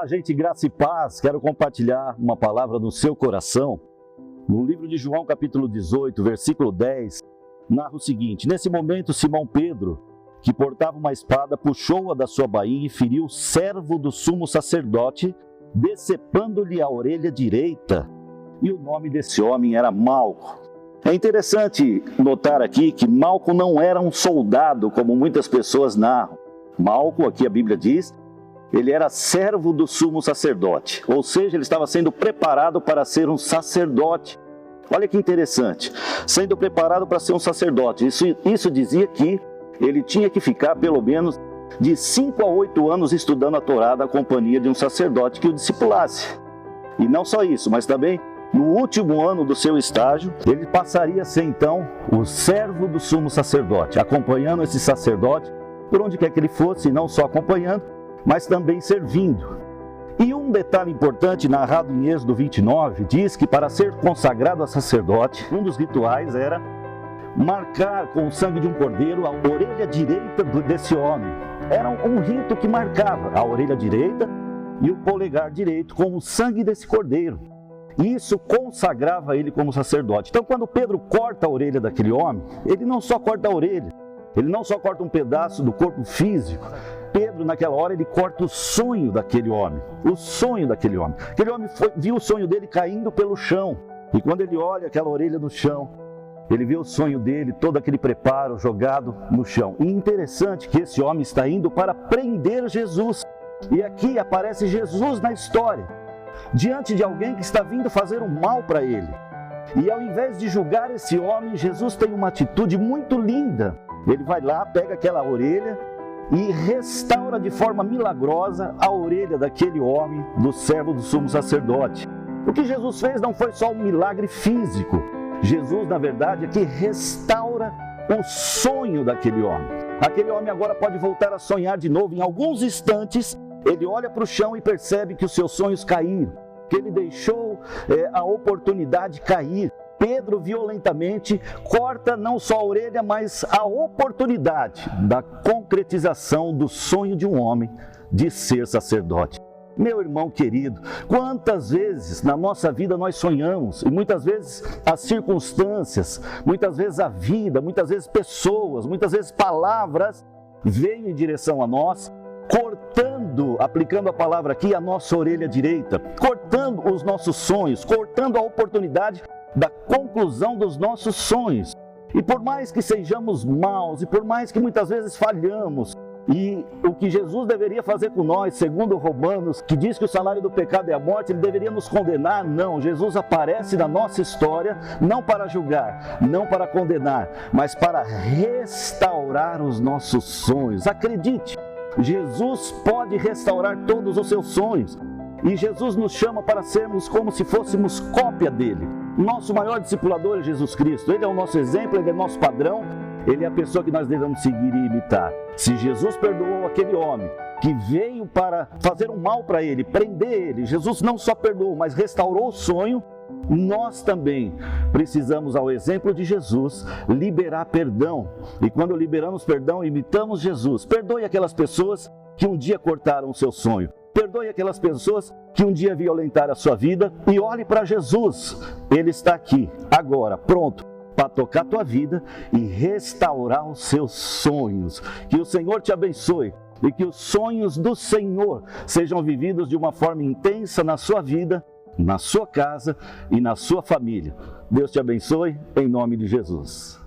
Olá, gente, graça e paz. Quero compartilhar uma palavra no seu coração. No livro de João, capítulo 18, versículo 10, narra o seguinte: nesse momento, Simão Pedro, que portava uma espada, puxou-a da sua bainha e feriu o servo do sumo sacerdote, decepando-lhe a orelha direita. E o nome desse homem era Malco. É interessante notar aqui que Malco não era um soldado, como muitas pessoas narram. Malco, aqui a Bíblia diz, ele era servo do sumo sacerdote, ou seja, ele estava sendo preparado para ser um sacerdote. Olha que interessante, sendo preparado para ser um sacerdote. Isso dizia que ele tinha que ficar pelo menos de 5 a 8 anos estudando a Torá na companhia de um sacerdote que o discipulasse. E não só isso, mas também no último ano do seu estágio, ele passaria a ser então o servo do sumo sacerdote, acompanhando esse sacerdote por onde quer que ele fosse, e não só acompanhando, mas também servindo. E um detalhe importante narrado em Êxodo 29 diz que para ser consagrado a sacerdote, um dos rituais era marcar com o sangue de um cordeiro a orelha direita desse homem. Era um rito que marcava a orelha direita e o polegar direito com o sangue desse cordeiro. E isso consagrava ele como sacerdote. Então, quando Pedro corta a orelha daquele homem, ele não só corta a orelha, ele não só corta um pedaço do corpo físico. Pedro, naquela hora, ele corta o sonho daquele homem. O sonho daquele homem. Aquele homem viu o sonho dele caindo pelo chão. E quando ele olha aquela orelha no chão, ele vê o sonho dele, todo aquele preparo jogado no chão. E interessante que esse homem está indo para prender Jesus. E aqui aparece Jesus na história, diante de alguém que está vindo fazer um mal para ele. E ao invés de julgar esse homem, Jesus tem uma atitude muito linda. Ele vai lá, pega aquela orelha e restaura de forma milagrosa a orelha daquele homem, do servo do sumo sacerdote. O que Jesus fez não foi só um milagre físico. Jesus, na verdade, aqui restaura o sonho daquele homem. Aquele homem agora pode voltar a sonhar de novo. Em alguns instantes, ele olha para o chão e percebe que os seus sonhos caíram, que ele deixou a oportunidade cair. Pedro violentamente corta não só a orelha, mas a oportunidade da concretização do sonho de um homem de ser sacerdote. Meu irmão querido, quantas vezes na nossa vida nós sonhamos, e muitas vezes as circunstâncias, muitas vezes a vida, muitas vezes pessoas, muitas vezes palavras veio em direção a nós, cortando, aplicando a palavra aqui, a nossa orelha direita, cortando os nossos sonhos, cortando a oportunidade da conclusão dos nossos sonhos. E por mais que sejamos maus, e por mais que muitas vezes falhamos, e o que Jesus deveria fazer com nós, segundo Romanos, que diz que o salário do pecado é a morte, ele deveria nos condenar? Não, Jesus aparece na nossa história, não para julgar, não para condenar, mas para restaurar os nossos sonhos. Acredite, Jesus pode restaurar todos os seus sonhos. E Jesus nos chama para sermos como se fôssemos cópia dele. Nosso maior discipulador é Jesus Cristo. Ele é o nosso exemplo, ele é nosso padrão, ele é a pessoa que nós devemos seguir e imitar. Se Jesus perdoou aquele homem que veio para fazer um mal para ele, prender ele, Jesus não só perdoou, mas restaurou o sonho, nós também precisamos, ao exemplo de Jesus, liberar perdão. E quando liberamos perdão, imitamos Jesus. Perdoe aquelas pessoas que um dia cortaram o seu sonho. Perdoe aquelas pessoas que um dia violentaram a sua vida e olhe para Jesus. Ele está aqui, agora, pronto para tocar a tua vida e restaurar os seus sonhos. Que o Senhor te abençoe e que os sonhos do Senhor sejam vividos de uma forma intensa na sua vida, na sua casa e na sua família. Deus te abençoe, em nome de Jesus.